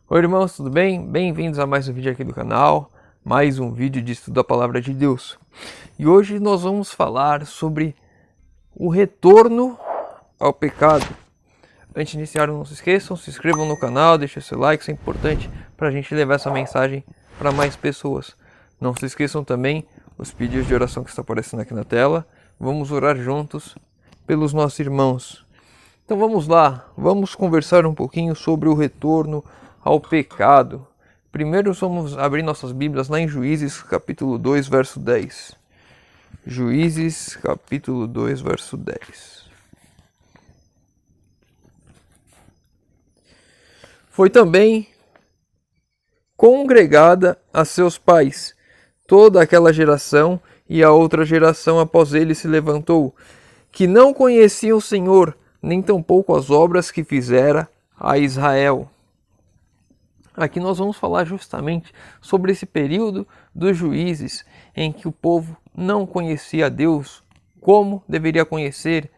Oi irmãos, tudo bem? Bem-vindos a mais um vídeo aqui do canal, mais um vídeo de estudo da Palavra de Deus. E hoje nós vamos falar sobre o retorno ao pecado. Antes de iniciar, não se esqueçam, se inscrevam no canal, deixem seu like, isso é importante para a gente levar essa mensagem para mais pessoas. Não se esqueçam também os pedidos de oração que está aparecendo aqui na tela. Vamos orar juntos pelos nossos irmãos. Então vamos lá, vamos conversar um pouquinho sobre o retorno ao pecado. Primeiro vamos abrir nossas Bíblias lá em Juízes capítulo 2, verso 10. Juízes capítulo 2, verso 10. Foi também congregada a seus pais toda aquela geração, e a outra geração após ele se levantou, que não conhecia o Senhor, nem tampouco as obras que fizera a Israel. Aqui nós vamos falar justamente sobre esse período dos juízes em que o povo não conhecia a Deus como deveria conhecer,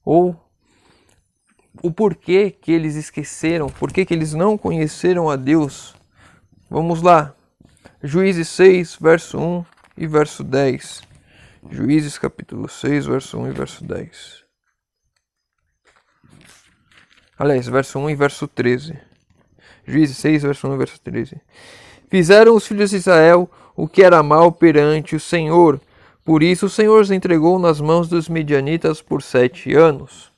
ou o porquê que eles esqueceram, porquê que eles não conheceram a Deus. Vamos lá, Juízes 6, verso 1 e verso 10. Juízes capítulo 6, verso 1 e verso 10. Aliás, verso 1 e verso 13. Juízes 6, verso 1 e verso 13. Fizeram os filhos de Israel o que era mal perante o Senhor. Por isso o Senhor os entregou nas mãos dos midianitas por 7 anos.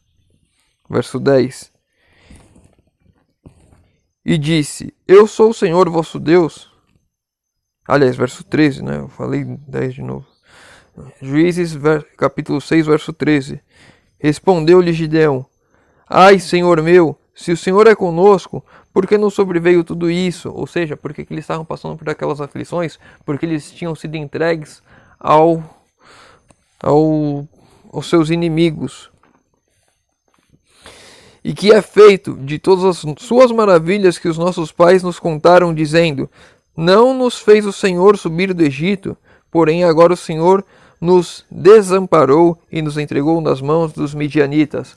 Verso 10. E disse: Eu sou o Senhor vosso Deus. Aliás, verso 13, né? Eu falei 10 de novo. Juízes capítulo 6, verso 13. Respondeu-lhe Gideão: Ai, Senhor meu, se o Senhor é conosco, por que nos sobreveio tudo isso? Ou seja, por que eles estavam passando por aquelas aflições? Porque eles tinham sido entregues aos seus inimigos. E que é feito de todas as suas maravilhas que os nossos pais nos contaram, dizendo: Não nos fez o Senhor subir do Egito, porém agora o Senhor nos desamparou e nos entregou nas mãos dos midianitas.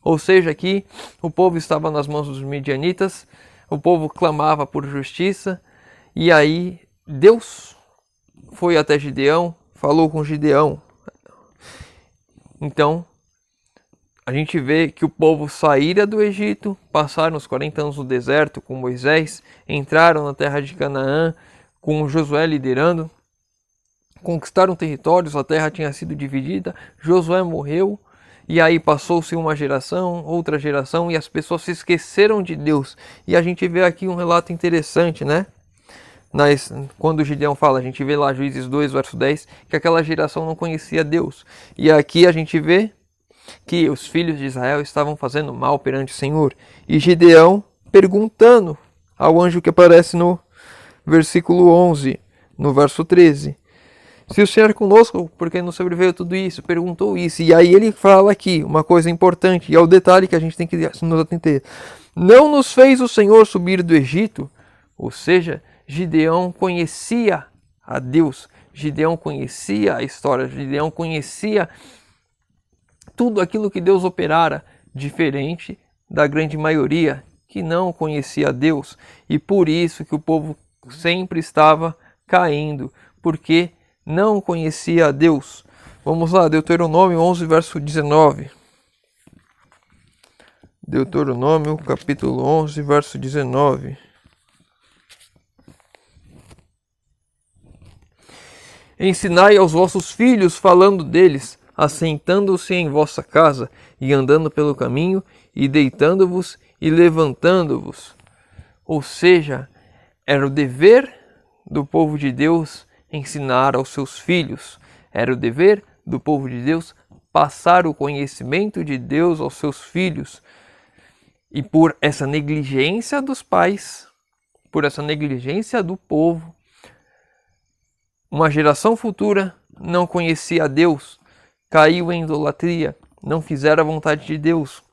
Ou seja, aqui o povo estava nas mãos dos midianitas, o povo clamava por justiça, e aí Deus foi até Gideão, falou com Gideão. Então, a gente vê que o povo saíra do Egito, passaram os 40 anos no deserto com Moisés, entraram na terra de Canaã com Josué liderando, conquistaram territórios, a terra tinha sido dividida, Josué morreu, e aí passou-se uma geração, outra geração, e as pessoas se esqueceram de Deus. E a gente vê aqui um relato interessante, né? Quando o Gideão fala, a gente vê lá Juízes 2, verso 10, que aquela geração não conhecia Deus. E aqui a gente vê que os filhos de Israel estavam fazendo mal perante o Senhor. E Gideão perguntando ao anjo que aparece no versículo 11, no verso 13. Se o Senhor é conosco, porque nos sobreveio tudo isso? Perguntou isso. E aí ele fala aqui uma coisa importante, e é o detalhe que a gente tem que nos atentar. Não nos fez o Senhor subir do Egito? Ou seja, Gideão conhecia a Deus. Gideão conhecia a história. Gideão conhecia tudo aquilo que Deus operara, diferente da grande maioria que não conhecia Deus. E por isso que o povo sempre estava caindo, porque não conhecia a Deus. Vamos lá, Deuteronômio 11, verso 19. Deuteronômio, capítulo 11, verso 19. Ensinai aos vossos filhos, falando deles, assentando-se em vossa casa, e andando pelo caminho, e deitando-vos, e levantando-vos. Ou seja, era o dever do povo de Deus ensinar aos seus filhos. Era o dever do povo de Deus passar o conhecimento de Deus aos seus filhos. E por essa negligência dos pais, por essa negligência do povo, uma geração futura não conhecia a Deus, caiu em idolatria, não fizeram a vontade de Deus.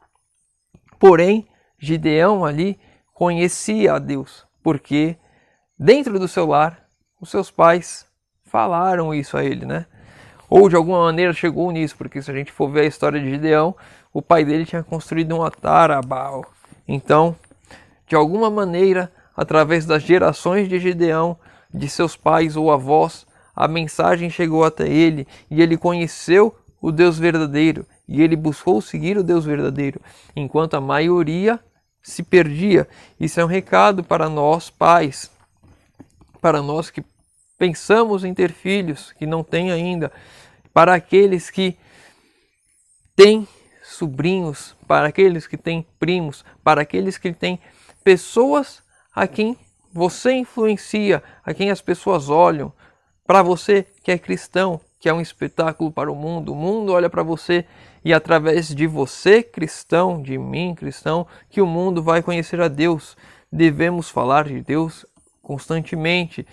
Porém, Gideão ali conhecia a Deus, porque dentro do seu lar, os seus pais falaram isso a ele, né? Ou de alguma maneira chegou nisso, porque se a gente for ver a história de Gideão, o pai dele tinha construído um altar a Baal. Então, de alguma maneira, através das gerações de Gideão, de seus pais ou avós, a mensagem chegou até ele e ele conheceu o Deus verdadeiro e ele buscou seguir o Deus verdadeiro, enquanto a maioria se perdia. Isso é um recado para nós pais, para nós que pensamos em ter filhos, que não têm ainda, para aqueles que têm sobrinhos, para aqueles que têm primos, para aqueles que têm pessoas a quem você influencia, a quem as pessoas olham, para você que é cristão, que é um espetáculo para o mundo olha para você e através de você, cristão, de mim, cristão, que o mundo vai conhecer a Deus. Devemos falar de Deus constantemente,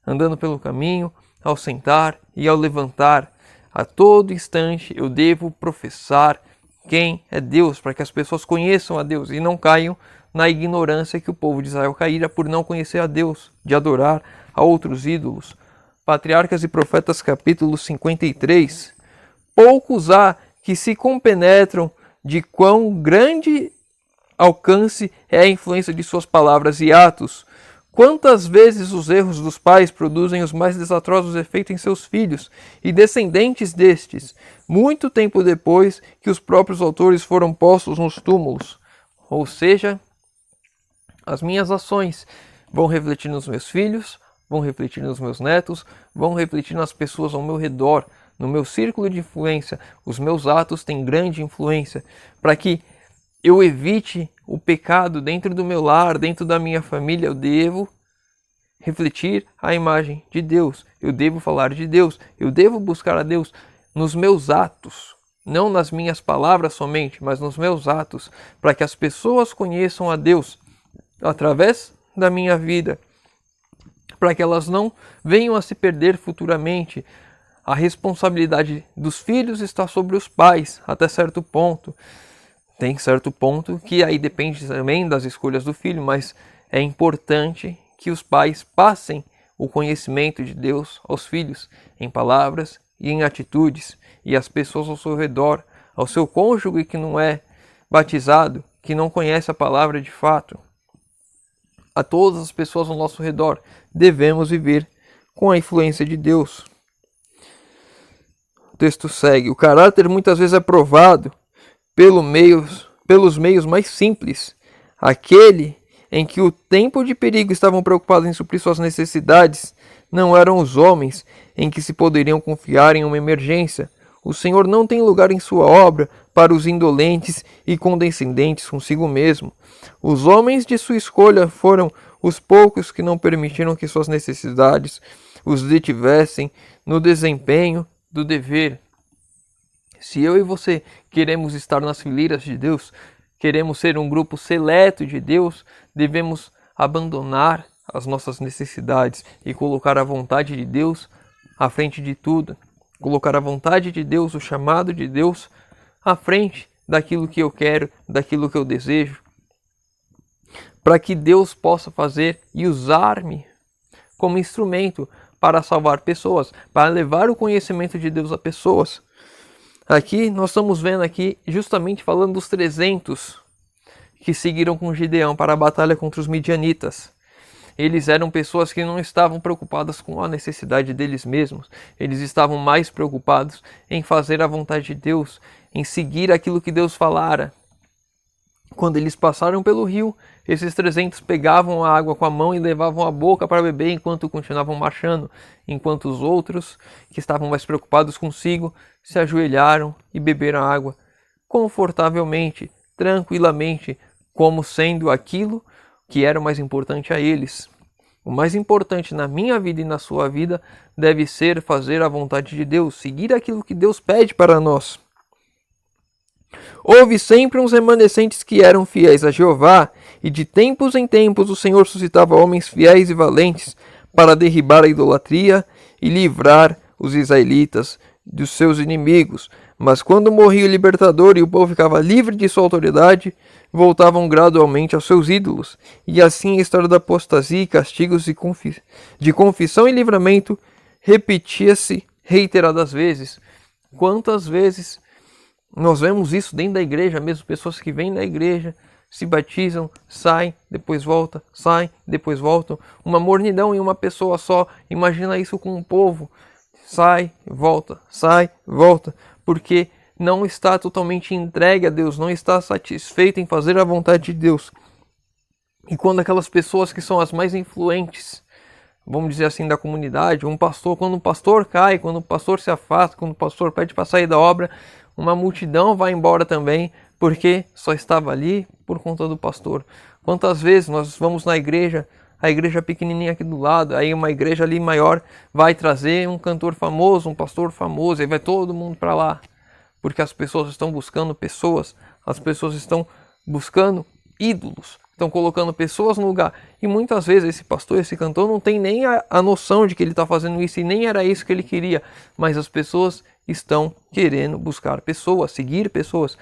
andando pelo caminho, ao sentar e ao levantar. A todo instante eu devo professar quem é Deus, para que as pessoas conheçam a Deus e não caiam na ignorância que o povo de Israel caíra por não conhecer a Deus, de adorar a outros ídolos. Patriarcas e Profetas, capítulo 53. Poucos há que se compenetram de quão grande alcance é a influência de suas palavras e atos. Quantas vezes os erros dos pais produzem os mais desastrosos efeitos em seus filhos e descendentes destes, muito tempo depois que os próprios autores foram postos nos túmulos. Ou seja, as minhas ações vão refletir nos meus filhos, vão refletir nos meus netos, vão refletir nas pessoas ao meu redor, no meu círculo de influência. Os meus atos têm grande influência para que eu evite o pecado dentro do meu lar, dentro da minha família. Eu devo refletir a imagem de Deus, eu devo falar de Deus, eu devo buscar a Deus nos meus atos, não nas minhas palavras somente, mas nos meus atos, para que as pessoas conheçam a Deus através da minha vida, para que elas não venham a se perder futuramente. A responsabilidade dos filhos está sobre os pais, até certo ponto. Tem certo ponto que aí depende também das escolhas do filho, mas é importante que os pais passem o conhecimento de Deus aos filhos, em palavras e em atitudes, e as pessoas ao seu redor, ao seu cônjuge que não é batizado, que não conhece a palavra de fato. A todas as pessoas ao nosso redor, devemos viver com a influência de Deus. O texto segue: o caráter muitas vezes é provado pelos meios mais simples. Aquele em que o tempo de perigo estavam preocupados em suprir suas necessidades não eram os homens em que se poderiam confiar em uma emergência. O Senhor não tem lugar em sua obra para os indolentes e condescendentes consigo mesmo. Os homens de sua escolha foram os poucos que não permitiram que suas necessidades os detivessem no desempenho do dever. Se eu e você queremos estar nas fileiras de Deus, queremos ser um grupo seleto de Deus, devemos abandonar as nossas necessidades e colocar a vontade de Deus à frente de tudo. Colocar a vontade de Deus, o chamado de Deus, à frente daquilo que eu quero, daquilo que eu desejo, para que Deus possa fazer e usar-me como instrumento para salvar pessoas, para levar o conhecimento de Deus a pessoas. Aqui nós estamos vendo aqui justamente falando dos 300 que seguiram com Gideão para a batalha contra os midianitas. Eles eram pessoas que não estavam preocupadas com a necessidade deles mesmos. Eles estavam mais preocupados em fazer a vontade de Deus, em seguir aquilo que Deus falara. Quando eles passaram pelo rio, esses 300 pegavam a água com a mão e levavam à boca para beber enquanto continuavam marchando, enquanto os outros, que estavam mais preocupados consigo, se ajoelharam e beberam a água confortavelmente, tranquilamente, como sendo aquilo que era o mais importante a eles. O mais importante na minha vida e na sua vida deve ser fazer a vontade de Deus, seguir aquilo que Deus pede para nós. Houve sempre uns remanescentes que eram fiéis a Jeová, e de tempos em tempos o Senhor suscitava homens fiéis e valentes para derribar a idolatria e livrar os israelitas dos seus inimigos. Mas quando morria o libertador e o povo ficava livre de sua autoridade, voltavam gradualmente aos seus ídolos. E assim a história da apostasia e castigos de confissão e livramento repetia-se reiteradas vezes. Quantas vezes nós vemos isso dentro da igreja mesmo, pessoas que vêm da igreja, se batizam, saem, depois voltam, saem, depois voltam. Uma mornidão em uma pessoa só. Imagina isso com um povo. Sai, volta, porque não está totalmente entregue a Deus, não está satisfeito em fazer a vontade de Deus. E quando aquelas pessoas que são as mais influentes, vamos dizer assim, da comunidade, quando um pastor cai, quando o pastor se afasta, quando o pastor pede para sair da obra, uma multidão vai embora também, porque só estava ali por conta do pastor. Quantas vezes nós vamos na igreja, a igreja pequenininha aqui do lado, aí uma igreja ali maior vai trazer um cantor famoso, um pastor famoso, aí vai todo mundo para lá. Porque as pessoas estão buscando pessoas, as pessoas estão buscando ídolos, estão colocando pessoas no lugar. E muitas vezes esse pastor, esse cantor não tem nem a noção de que ele está fazendo isso e nem era isso que ele queria. Mas as pessoas estão querendo buscar pessoas, seguir pessoas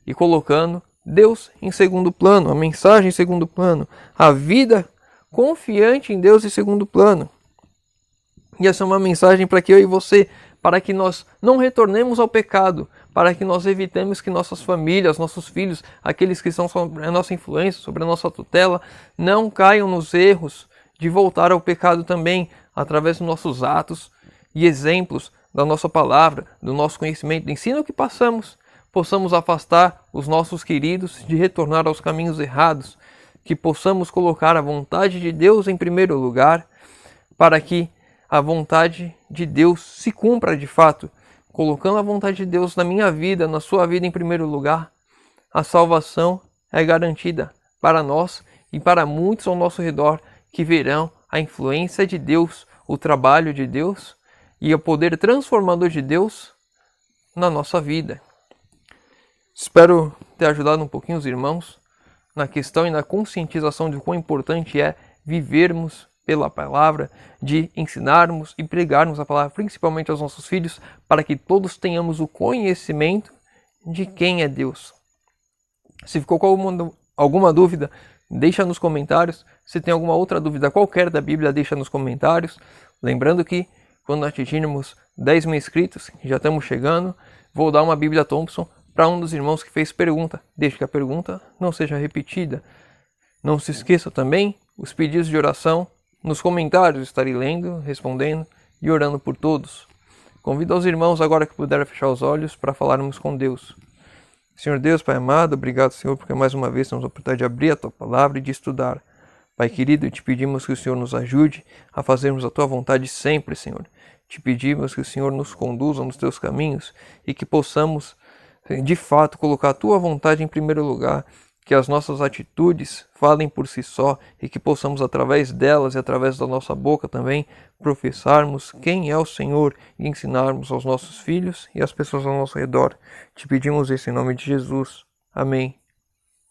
e colocando Deus em segundo plano, a mensagem em segundo plano, a vida confiante em Deus em segundo plano. E essa é uma mensagem para que eu e você, para que nós não retornemos ao pecado, para que nós evitemos que nossas famílias, nossos filhos, aqueles que estão sob a nossa influência, sobre a nossa tutela, não caiam nos erros de voltar ao pecado também, através dos nossos atos e exemplos da nossa palavra, do nosso conhecimento, do ensino que passamos, possamos afastar os nossos queridos de retornar aos caminhos errados, que possamos colocar a vontade de Deus em primeiro lugar, para que a vontade de Deus se cumpra de fato. Colocando a vontade de Deus na minha vida, na sua vida em primeiro lugar, a salvação é garantida para nós e para muitos ao nosso redor que verão a influência de Deus, o trabalho de Deus e o poder transformador de Deus na nossa vida. Espero ter ajudado um pouquinho os irmãos na questão e na conscientização de quão importante é vivermos pela palavra, de ensinarmos e pregarmos a palavra, principalmente aos nossos filhos, para que todos tenhamos o conhecimento de quem é Deus. Se ficou com alguma dúvida, deixa nos comentários. Se tem alguma outra dúvida qualquer da Bíblia, deixa nos comentários. Lembrando que quando atingirmos 10 mil inscritos, já estamos chegando, vou dar uma Bíblia Thompson para um dos irmãos que fez pergunta, desde que a pergunta não seja repetida. Não se esqueça também os pedidos de oração. Nos comentários estarei lendo, respondendo e orando por todos. Convido aos irmãos agora que puderem fechar os olhos para falarmos com Deus. Senhor Deus, Pai amado, obrigado, Senhor, porque mais uma vez temos a oportunidade de abrir a Tua Palavra e de estudar. Pai querido, te pedimos que o Senhor nos ajude a fazermos a Tua vontade sempre, Senhor. Te pedimos que o Senhor nos conduza nos Teus caminhos e que possamos, de fato, colocar a Tua vontade em primeiro lugar, que as nossas atitudes falem por si só e que possamos, através delas e através da nossa boca também, professarmos quem é o Senhor e ensinarmos aos nossos filhos e às pessoas ao nosso redor. Te pedimos isso em nome de Jesus. Amém.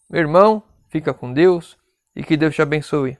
Meu irmão, fica com Deus e que Deus te abençoe.